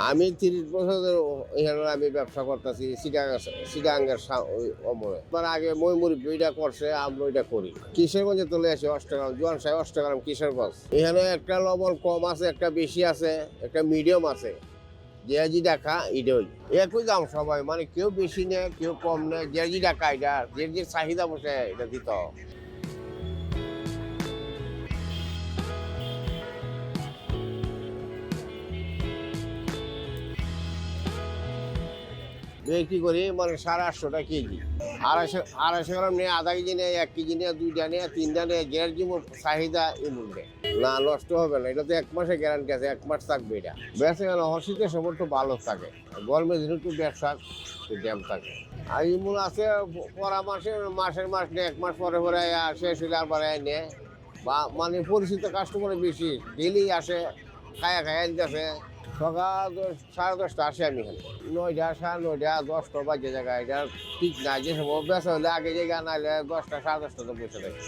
আমি 30 বছর ধরে এখানে আমি ব্যবসা করতেছি সিটাঙ্গের অমরে। তার আগে মই মুরব্বী ওইটা করছে, আমরা ওইটা করি। কিশোরগঞ্জে চলে আসি অষ্টগ্রাম, জোয়ান সাহেব অষ্টগ্রাম কিশোরগঞ্জ। এখানে একটা লবণ কম আছে, একটা বেশি আছে, একটা মিডিয়াম আছে। যে যেটা খা এটাই একই দাম সবাই, মানে কেউ বেশি নেয় কেউ কম নেয়, যে যেটা খা এটা যে চাহিদা বসে এটা দিতে হবে। বিক্রি করি মানে 850 টাকা কেজি। 250 গ্রাম নিয়ে, আধা কেজি নেয়, 1 কেজি নিয়ে, 2টা নিয়ে, 3টা নিয়ে, যার যেমন চাহিদা এমন নেয়। না নষ্ট হবে না, এটা তো 1 মাসে গ্যারান্টি আছে, 1 মাস থাকবে এটা। বেঁচে গেল শীতের সময় একটু ভালো থাকে, গরমের দিনে একটু ব্যবসা ড্যাম থাকে। আর এমন আছে পরা মাসে মাসের মাস নেয়, 1 মাস পরে পরে শেষ হলে আবার নেয়। বা মানে পরিচিত কাস্টমার বেশি, ডেলি আসে, খায়া খায়া নিতেছে। সকাল 10, 10:30 আসি আমি এখানে। 9টা, 9:30, 10টা বাজে জায়গায় এটা ঠিক না, যে সময় বেচা হলে আগে জায়গা নাহলে 10টা, 10:30 তো বসে থাকে।